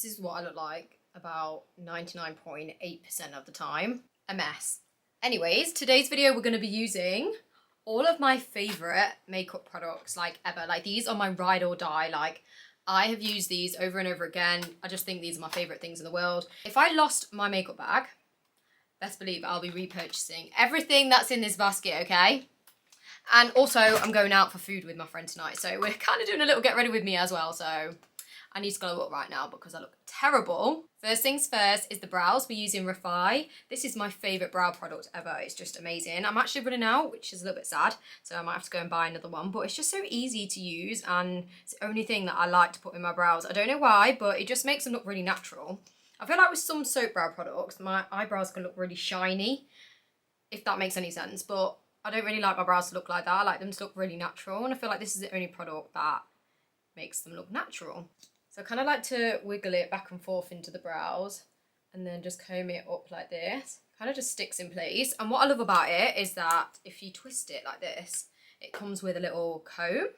This is what I look like about 99.8% of the time. A mess. Anyways, today's video we're going to be using all of my favourite makeup products like ever. Like these are my ride or die. Like I have used these over and over again. I just think these are my favourite things in the world. If I lost my makeup bag, best believe I'll be repurchasing everything that's in this basket, okay? And also I'm going out for food with my friend tonight. So we're kind of doing a little get ready with me as well. So I need to glow up right now because I look terrible. First things first is the brows. We're using REFY. This is my favourite brow product ever. It's just amazing. I'm actually running out, which is a little bit sad. So I might have to go and buy another one. But it's just so easy to use and it's the only thing that I like to put in my brows. I don't know why, but it just makes them look really natural. I feel like with some soap brow products, my eyebrows can look really shiny, if that makes any sense. But I don't really like my brows to look like that. I like them to look really natural. And I feel like this is the only product that makes them look natural. So I kind of like to wiggle it back and forth into the brows and then just comb it up like this. Kind of just sticks in place. And what I love about it is that if you twist it like this, it comes with a little comb.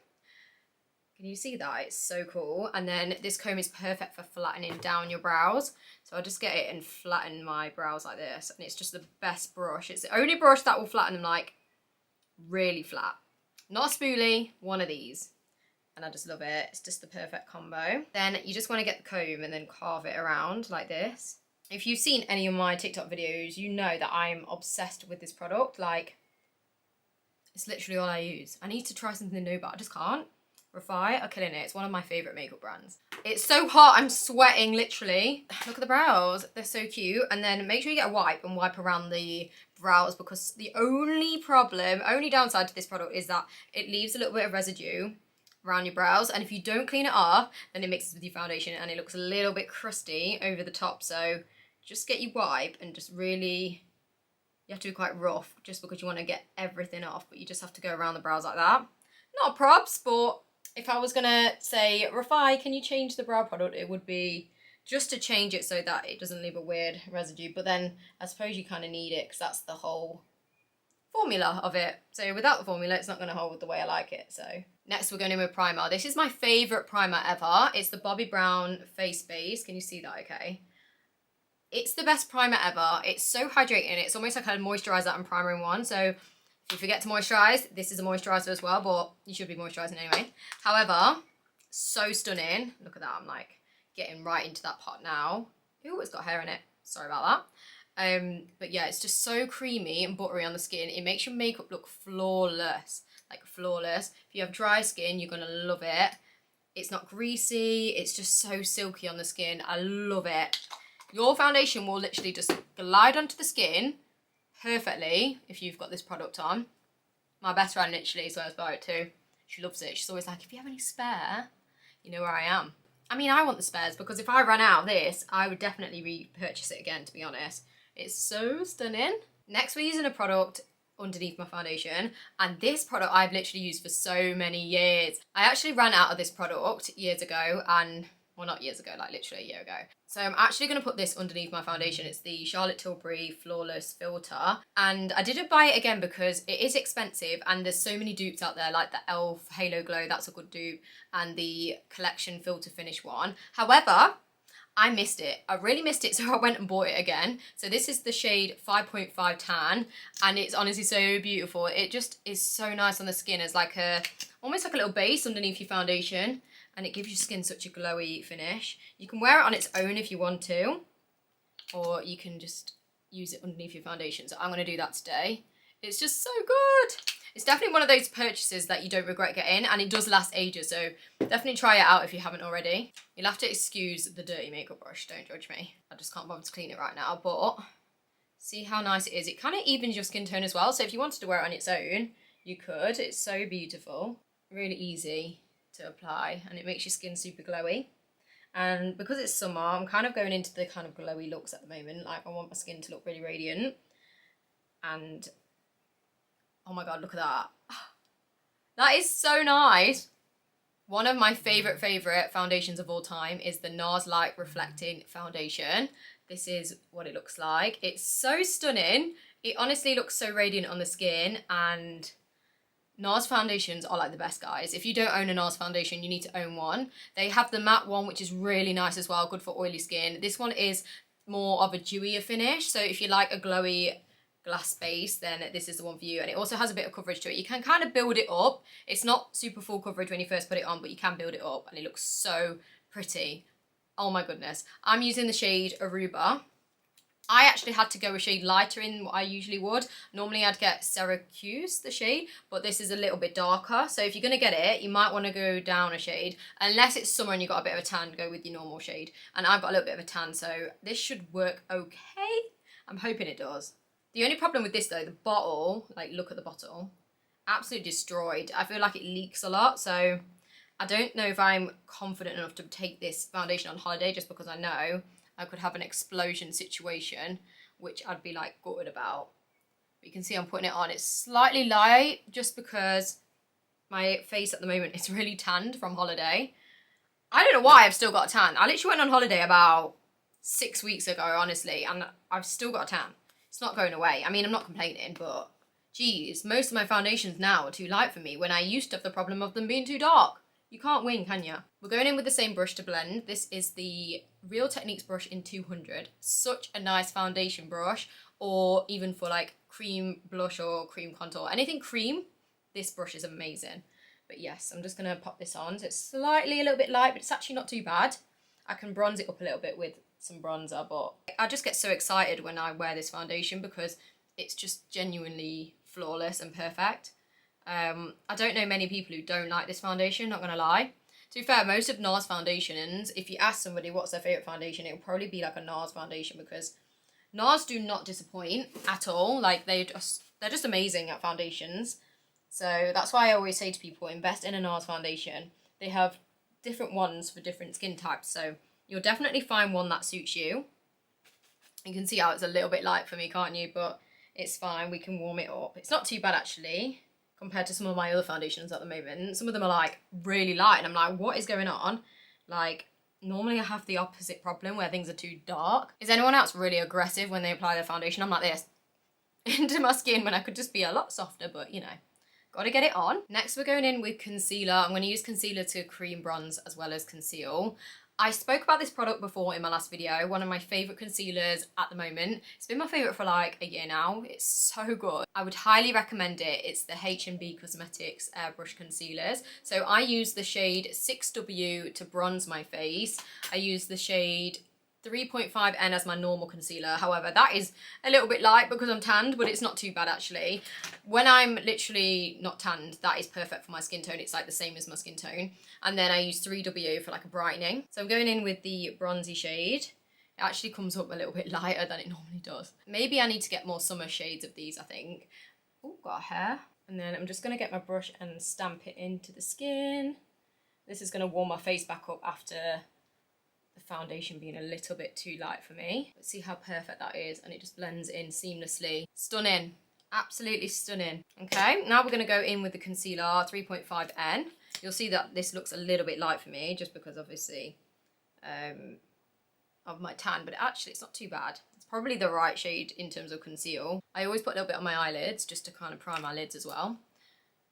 Can you see that? It's so cool. And then this comb is perfect for flattening down your brows. So I'll just get it and flatten my brows like this. And it's just the best brush. It's the only brush that will flatten them like really flat. Not a spoolie, one of these. And I just love it. It's just the perfect combo. Then you just want to get the comb and then carve it around like this. If you've seen any of my TikTok videos, you know that I'm obsessed with this product. Like, it's literally all I use. I need to try something new, but I just can't. REFY are killing it. It's one of my favourite makeup brands. It's so hot, I'm sweating, literally. Look at the brows. They're so cute. And then make sure you get a wipe and wipe around the brows because the only downside to this product is that it leaves a little bit of residue around your brows, and if you don't clean it off then it mixes with your foundation and it looks a little bit crusty over the top. So just get your wipe and just really, you have to be quite rough just because you want to get everything off, but you just have to go around the brows like that. Not props, but if I was gonna say REFY, can you change the brow product, it would be just to change it so that it doesn't leave a weird residue. But then I suppose you kind of need it because that's the whole formula of it. So without the formula, it's not going to hold the way I like it. So next we're going in with primer. This is my favourite primer ever. It's the Bobbi Brown Face Base. Can you see that okay? It's the best primer ever. It's so hydrating. It's almost like a moisturiser and primer in one. So if you forget to moisturise, this is a moisturiser as well, but you should be moisturising anyway. However, so stunning. Look at that. I'm like getting right into that pot now. Ooh, it's got hair in it. Sorry about that. But yeah, it's just so creamy and buttery on the skin. It makes your makeup look flawless, like flawless. If you have dry skin, you're gonna love it. It's not greasy, it's just so silky on the skin. I love it. Your foundation will literally just glide onto the skin perfectly if you've got this product on. My best friend literally swears by it too. She loves it. She's always like, if you have any spare, you know where I am. I mean, I want the spares because if I ran out of this, I would definitely repurchase it again, to be honest. It's so stunning. Next, we're using a product underneath my foundation, and this product I've literally used for so many years. I actually ran out of this product years ago, and well, not years ago, like literally a year ago. So I'm actually going to put this underneath my foundation. It's the Charlotte Tilbury Flawless Filter, and I didn't buy it again because it is expensive and there's so many dupes out there, like the e.l.f. Halo Glow, that's a good dupe, and the Collection Filter Finish one. However, I missed it. I really missed it, so I went and bought it again. So this is the shade 5.5 Tan, and it's honestly so beautiful. It just is so nice on the skin as like a, almost like a little base underneath your foundation, and it gives your skin such a glowy finish. You can wear it on its own if you want to, or you can just use it underneath your foundation. So I'm going to do that today. It's just so good. It's definitely one of those purchases that you don't regret getting, and it does last ages, so definitely try it out if you haven't already. You'll have to excuse the dirty makeup brush, don't judge me. I just can't bother to clean it right now, but see how nice it is. It kind of evens your skin tone as well, so if you wanted to wear it on its own, you could. It's so beautiful. Really easy to apply, and it makes your skin super glowy. And because it's summer, I'm kind of going into the kind of glowy looks at the moment. Like, I want my skin to look really radiant. And oh my god, look at that. That is so nice. One of my favourite foundations of all time is the NARS Light Reflecting Foundation. This is what it looks like. It's so stunning. It honestly looks so radiant on the skin, and NARS foundations are like the best, guys. If you don't own a NARS foundation, you need to own one. They have the matte one, which is really nice as well, good for oily skin. This one is more of a dewier finish, so if you like a glowy glass base, then this is the one for you. And it also has a bit of coverage to it. You can kind of build it up. It's not super full coverage when you first put it on, but you can build it up, and it looks so pretty. Oh my goodness. I'm using the shade Aruba. I actually had to go a shade lighter in what I usually would. Normally I'd get Syracuse, the shade, but this is a little bit darker. So if you're going to get it, you might want to go down a shade. Unless it's summer and you've got a bit of a tan, go with your normal shade. And I've got a little bit of a tan, so this should work okay. I'm hoping it does. The only problem with this though, the bottle, like look at the bottle, absolutely destroyed. I feel like it leaks a lot, so I don't know if I'm confident enough to take this foundation on holiday, just because I know I could have an explosion situation, which I'd be like gutted about. But you can see I'm putting it on. It's slightly light just because my face at the moment is really tanned from holiday. I don't know why I've still got a tan. I literally went on holiday about 6 weeks ago, honestly, and I've still got a tan. It's not going away. I mean, I'm not complaining, but geez, most of my foundations now are too light for me when I used to have the problem of them being too dark. You can't win, can you? We're going in with the same brush to blend. This is the Real Techniques brush in 200. Such a nice foundation brush, or even for like cream blush or cream contour. Anything cream, this brush is amazing. But yes, I'm just going to pop this on. So it's slightly a little bit light, but it's actually not too bad. I can bronze it up a little bit with some bronzer, but I just get so excited when I wear this foundation because it's just genuinely flawless and perfect. I don't know many people who don't like this foundation, not gonna lie. To be fair, most of NARS foundations, if you ask somebody what's their favourite foundation, it will probably be like a NARS foundation, because NARS do not disappoint at all. Like they're just amazing at foundations. So that's why I always say to people, invest in a NARS foundation. They have different ones for different skin types, so you'll definitely find one that suits you. You can see how it's a little bit light for me, can't you? But it's fine, we can warm it up. It's not too bad actually, compared to some of my other foundations at the moment. Some of them are like really light and I'm like, what is going on? Like normally I have the opposite problem where things are too dark. Is anyone else really aggressive when they apply their foundation? I'm like this into my skin when I could just be a lot softer, but you know, gotta get it on. Next we're going in with concealer. I'm going to use concealer to cream bronze as well as conceal. I spoke about this product before in my last video, one of my favourite concealers at the moment. It's been my favourite for like a year now. It's so good. I would highly recommend it. It's the HNB Cosmetics Airbrush Concealers. So I use the shade 6W to bronze my face. I use the shade 3.5N as my normal concealer. However, that is a little bit light because I'm tanned, but it's not too bad actually. When I'm literally not tanned, that is perfect for my skin tone. It's like the same as my skin tone. And then I use 3W for like a brightening. So I'm going in with the bronzy shade. It actually comes up a little bit lighter than it normally does. Maybe I need to get more summer shades of these, I think. Oh, got a hair. And then I'm just going to get my brush and stamp it into the skin. This is going to warm my face back up after the foundation being a little bit too light for me. Let's see how perfect that is, and it just blends in seamlessly. Stunning. Absolutely stunning. Okay, now we're going to go in with the concealer 3.5N. You'll see that this looks a little bit light for me just because obviously of my tan, but actually it's not too bad. It's probably the right shade in terms of conceal. I always put a little bit on my eyelids just to kind of prime my lids as well.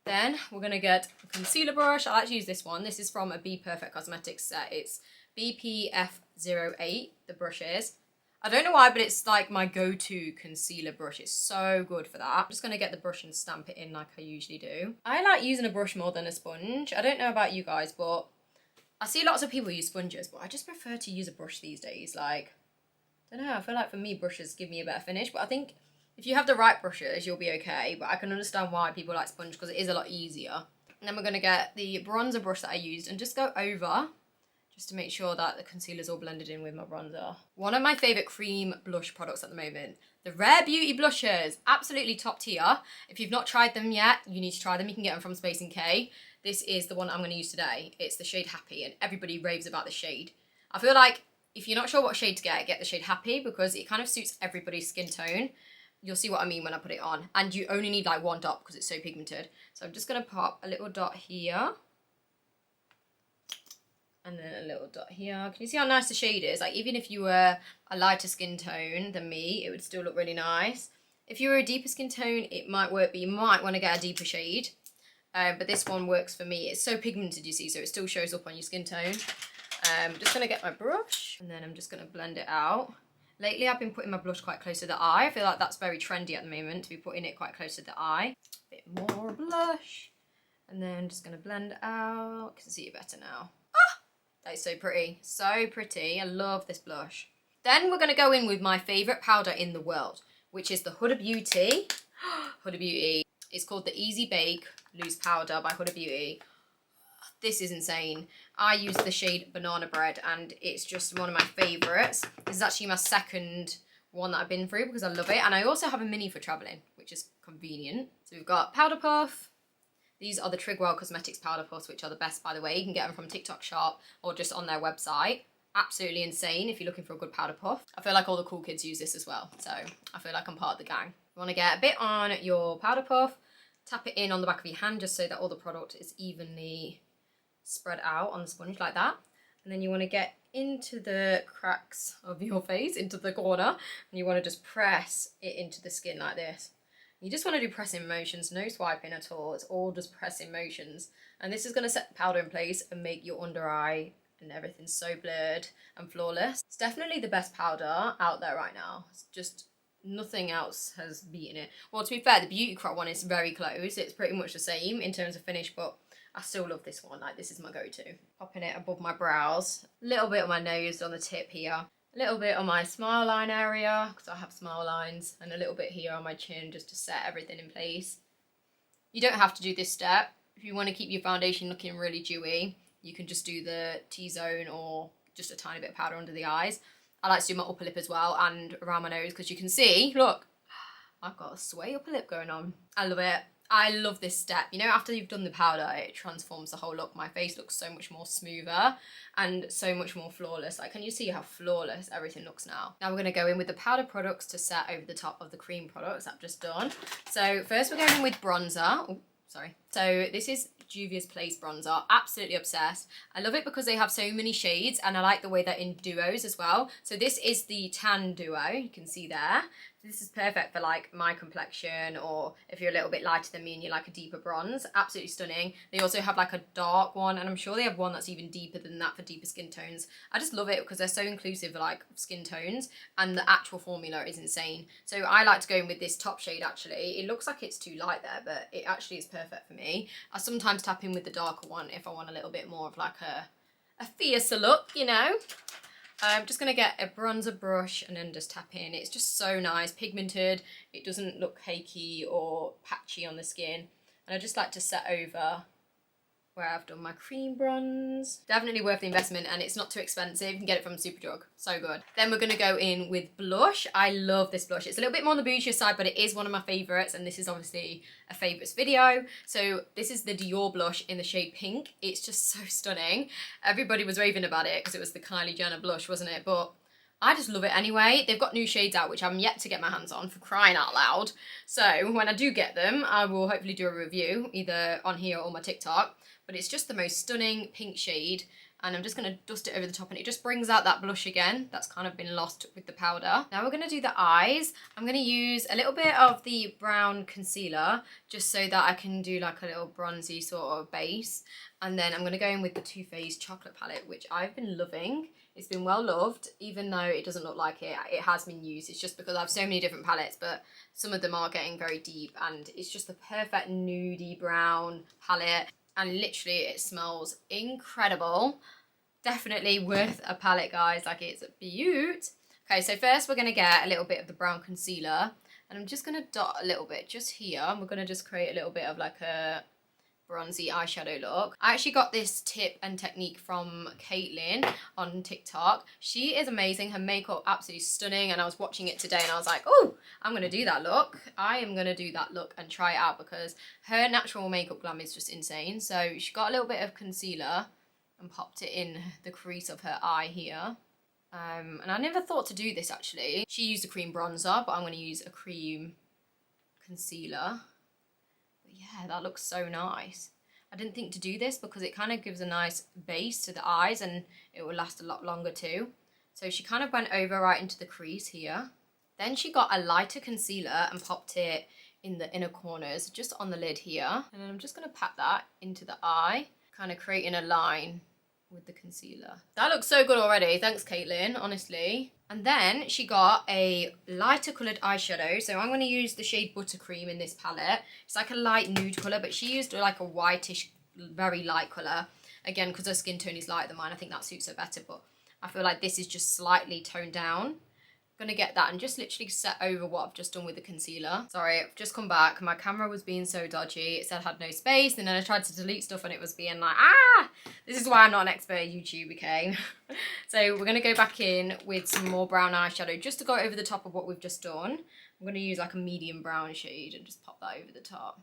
Then we're going to get a concealer brush. I'll actually use this one. This is from a Be Perfect Cosmetics set. It's BPF08, the brush is. I don't know why, but it's like my go-to concealer brush. It's so good for that. I'm just going to get the brush and stamp it in like I usually do. I like using a brush more than a sponge. I don't know about you guys, but I see lots of people use sponges, but I just prefer to use a brush these days. Like, I don't know, I feel like for me, brushes give me a better finish, but I think if you have the right brushes, you'll be okay. But I can understand why people like sponge because it is a lot easier. And then we're going to get the bronzer brush that I used and just go over just to make sure that the concealer's all blended in with my bronzer. One of my favourite cream blush products at the moment, the Rare Beauty blushers, absolutely top tier. If you've not tried them yet, you need to try them. You can get them from Space NK. This is the one I'm going to use today. It's the shade Happy, and everybody raves about the shade. I feel like if you're not sure what shade to get the shade Happy because it kind of suits everybody's skin tone. You'll see what I mean when I put it on. And you only need like one dot because it's so pigmented. So I'm just going to pop a little dot here. And then a little dot here. Can you see how nice the shade is? Like even if you were a lighter skin tone than me, it would still look really nice. If you were a deeper skin tone, it might work, but you might want to get a deeper shade. but this one works for me. It's so pigmented, you see, so it still shows up on your skin tone. Just going to get my brush, and then I'm just going to blend it out. Lately, I've been putting my blush quite close to the eye. I feel like that's very trendy at the moment, to be putting it quite close to the eye. A bit more blush. And then just going to blend it out. I can see it better now. Ah! That is so pretty. So pretty. I love this blush. Then we're going to go in with my favourite powder in the world, which is the Huda Beauty. Huda Beauty. It's called the Easy Bake Loose Powder by Huda Beauty. This is insane. I use the shade Banana Bread, and it's just one of my favourites. This is actually my second one that I've been through because I love it. And I also have a mini for travelling, which is convenient. So we've got Powder Puff. These are the Trigwell Cosmetics Powder Puffs, which are the best, by the way. You can get them from TikTok shop or just on their website. Absolutely insane if you're looking for a good powder puff. I feel like all the cool kids use this as well, so I feel like I'm part of the gang. You want to get a bit on your powder puff, tap it in on the back of your hand just so that all the product is evenly spread out on the sponge like that. And then you want to get into the cracks of your face, into the corner, and you want to just press it into the skin like this. You just want to do pressing motions, no swiping at all. It's all just pressing motions. And this is going to set the powder in place and make your under eye and everything so blurred and flawless. It's definitely the best powder out there right now. It's just nothing else has beaten it. Well, to be fair, the Beauty Crop one is very close. It's pretty much the same in terms of finish, but I still love this one. Like, this is my go-to. Popping it above my brows. A little bit on my nose on the tip here. A little bit on my smile line area, because I have smile lines, and a little bit here on my chin just to set everything in place. You don't have to do this step. If you want to keep your foundation looking really dewy, you can just do the T-zone or just a tiny bit of powder under the eyes. I like to do my upper lip as well and around my nose because you can see, look, I've got a sway upper lip going on. I love it. I love this step. You know, after you've done the powder, it transforms the whole look. My face looks so much more smoother and so much more flawless. Like, can you see how flawless everything looks now? Now we're going to go in with the powder products to set over the top of the cream products I've just done. So first we're going in with bronzer. Oh, sorry. So this is Juvia's Place bronzer. Absolutely obsessed. I love it because they have so many shades and I like the way they're in duos as well. So this is the tan duo, you can see there. This is perfect for like my complexion, or if you're a little bit lighter than me and you like a deeper bronze. Absolutely stunning. They also have like a dark one, and I'm sure they have one that's even deeper than that for deeper skin tones. I just love it because they're so inclusive of like skin tones, and the actual formula is insane. So I like to go in with this top shade actually. It looks like it's too light there, but it actually is perfect for me. I sometimes tap in with the darker one if I want a little bit more of like a fiercer look, you know. I'm just going to get a bronzer brush and then just tap in. It's just so nice, pigmented. It doesn't look cakey or patchy on the skin. And I just like to set over where I've done my cream bronze. Definitely worth the investment, and it's not too expensive. You can get it from Superdrug. So good. Then we're going to go in with blush. I love this blush. It's a little bit more on the bougie side, but it is one of my favourites, and this is obviously a favourites video. So this is the Dior blush in the shade Pink. It's just so stunning. Everybody was raving about it because it was the Kylie Jenner blush, wasn't it? But I just love it anyway. They've got new shades out, which I'm yet to get my hands on, for crying out loud. So when I do get them, I will hopefully do a review, either on here or my TikTok. But it's just the most stunning pink shade, and I'm just going to dust it over the top, and it just brings out that blush again that's kind of been lost with the powder. Now we're going to do the eyes. I'm going to use a little bit of the brown concealer just so that I can do like a little bronzy sort of base, and then I'm going to go in with the Too Faced chocolate palette, which I've been loving. It's been well loved, even though it doesn't look like it. It has been used. It's just because I have so many different palettes, but some of them are getting very deep, and it's just the perfect nudie brown palette. And literally it smells incredible. Definitely worth a palette, guys. Like, it's a beaut. Okay, so first we're going to get a little bit of the brown concealer. And I'm just going to dot a little bit just here. And we're going to just create a little bit of like a bronzy eyeshadow look. I actually got this tip and technique from Caitlin on TikTok. She is amazing. Her makeup absolutely stunning, and I was watching it today and I was like, oh, I'm gonna do that look. I am gonna do that look and try it out because her natural makeup glam is just insane. So she got a little bit of concealer and popped it in the crease of her eye here. And I never thought to do this actually. She used a cream bronzer, but I'm gonna use a cream concealer. Yeah, that looks so nice. I didn't think to do this because it kind of gives a nice base to the eyes, and it will last a lot longer too. So she kind of went over right into the crease here. Then she got a lighter concealer and popped it in the inner corners, just on the lid here. And then I'm just going to pat that into the eye, kind of creating a line with the concealer. That looks so good already. Thanks, Caitlin, honestly. And then she got a lighter coloured eyeshadow. So I'm going to use the shade Buttercream in this palette. It's like a light nude colour, but she used like a whitish, very light colour. Again, because her skin tone is lighter than mine, I think that suits her better. But I feel like this is just slightly toned down. Gonna get that and just literally set over what I've just done with the concealer. Sorry, I've just come back. My camera was being so dodgy. It said I had no space, and then I tried to delete stuff and it was being like, ah! This is why I'm not an expert at YouTube, okay? So we're gonna go back in with some more brown eyeshadow just to go over the top of what we've just done. I'm gonna use like a medium brown shade and just pop that over the top.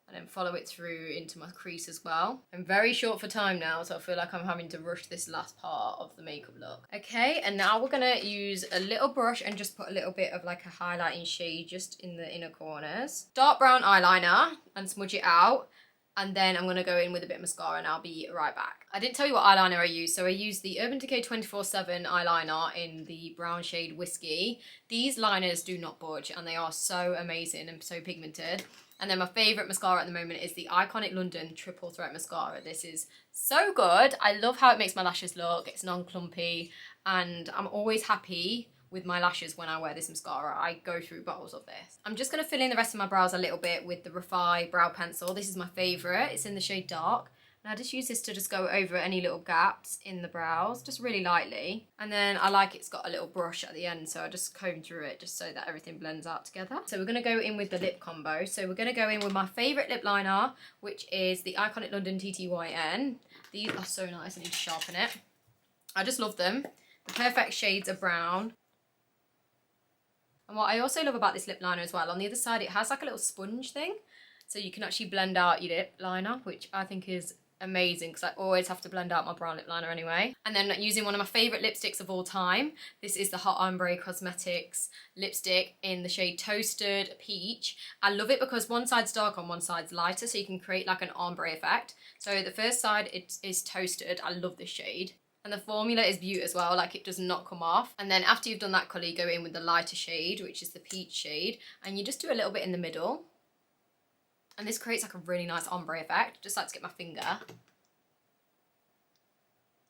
And then follow it through into my crease as well. I'm very short for time now, so I feel like I'm having to rush this last part of the makeup look. Okay, and now we're gonna use a little brush and just put a little bit of like a highlighting shade just in the inner corners. Dark brown eyeliner and smudge it out. And then I'm gonna go in with a bit of mascara and I'll be right back. I didn't tell you what eyeliner I used, so I used the Urban Decay 24/7 eyeliner in the brown shade Whiskey. These liners do not budge and they are so amazing and so pigmented. And then my favourite mascara at the moment is the Iconic London Triple Threat Mascara. This is so good. I love how it makes my lashes look. It's non-clumpy and I'm always happy with my lashes when I wear this mascara. I go through bottles of this. I'm just going to fill in the rest of my brows a little bit with the REFY brow pencil. This is my favourite. It's in the shade Dark. And I just use this to just go over any little gaps in the brows, just really lightly. And then I like it's got a little brush at the end, so I just comb through it just so that everything blends out together. So we're going to go in with the lip combo. So we're going to go in with my favourite lip liner, which is the Iconic London T.T.Y.N. These are so nice. I need to sharpen it. I just love them. The perfect shades of brown. And what I also love about this lip liner as well, on the other side it has like a little sponge thing. So you can actually blend out your lip liner, which I think is amazing because I always have to blend out my brown lip liner anyway. And then using one of my favourite lipsticks of all time, this is the HNB Cosmetics lipstick in the shade Toasted Peach. I love it because one side's dark and one side's lighter, so you can create like an ombre effect. So the first side it is toasted. I love this shade. And the formula is beaut as well, like it does not come off. And then after you've done that colour, you go in with the lighter shade, which is the peach shade, and you just do a little bit in the middle. And this creates like a really nice ombre effect. Just like to get my finger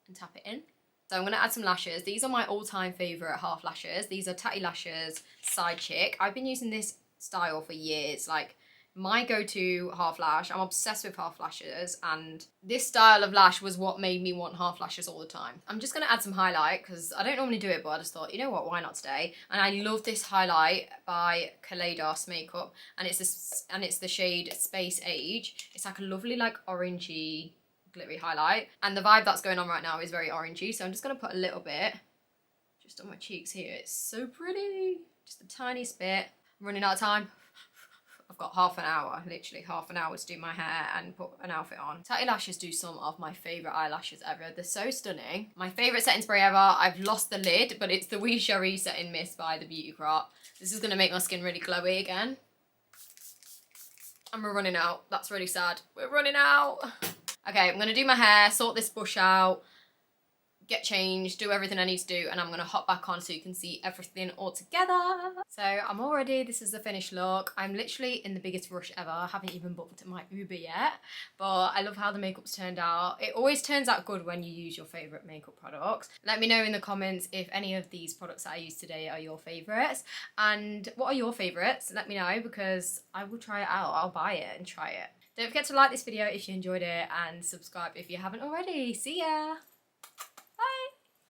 and tap it in. So I'm going to add some lashes. These are my all-time favourite half lashes. These are Tatti Lashes Side Chick. I've been using this style for years. Like my go-to half lash. I'm obsessed with half lashes, and this style of lash was what made me want half lashes all the time. I'm just going to add some highlight because I don't normally do it, but I just thought, you know what, why not today? And I love this highlight by Kaleidos Makeup, and it's the shade Space Age. It's like a lovely like orangey glittery highlight, and the vibe that's going on right now is very orangey, so I'm just going to put a little bit just on my cheeks here. It's so pretty. Just the tiniest bit. I'm running out of time. I've got half an hour, literally half an hour to do my hair and put an outfit on. Tatti Lashes do some of my favourite eyelashes ever. They're so stunning. My favourite setting spray ever. I've lost the lid, but it's the Wee Cherie Setting Mist by the Beauty Crop. This is going to make my skin really glowy again. And we're running out. That's really sad. We're running out. Okay, I'm going to do my hair, sort this bush out, get changed, do everything I need to do, and I'm going to hop back on so you can see everything all together. So I'm all ready. This is the finished look. I'm literally in the biggest rush ever. I haven't even booked my Uber yet, but I love how the makeup's turned out. It always turns out good when you use your favourite makeup products. Let me know in the comments if any of these products that I used today are your favourites, and what are your favourites? Let me know because I will try it out. I'll buy it and try it. Don't forget to like this video if you enjoyed it and subscribe if you haven't already. See ya!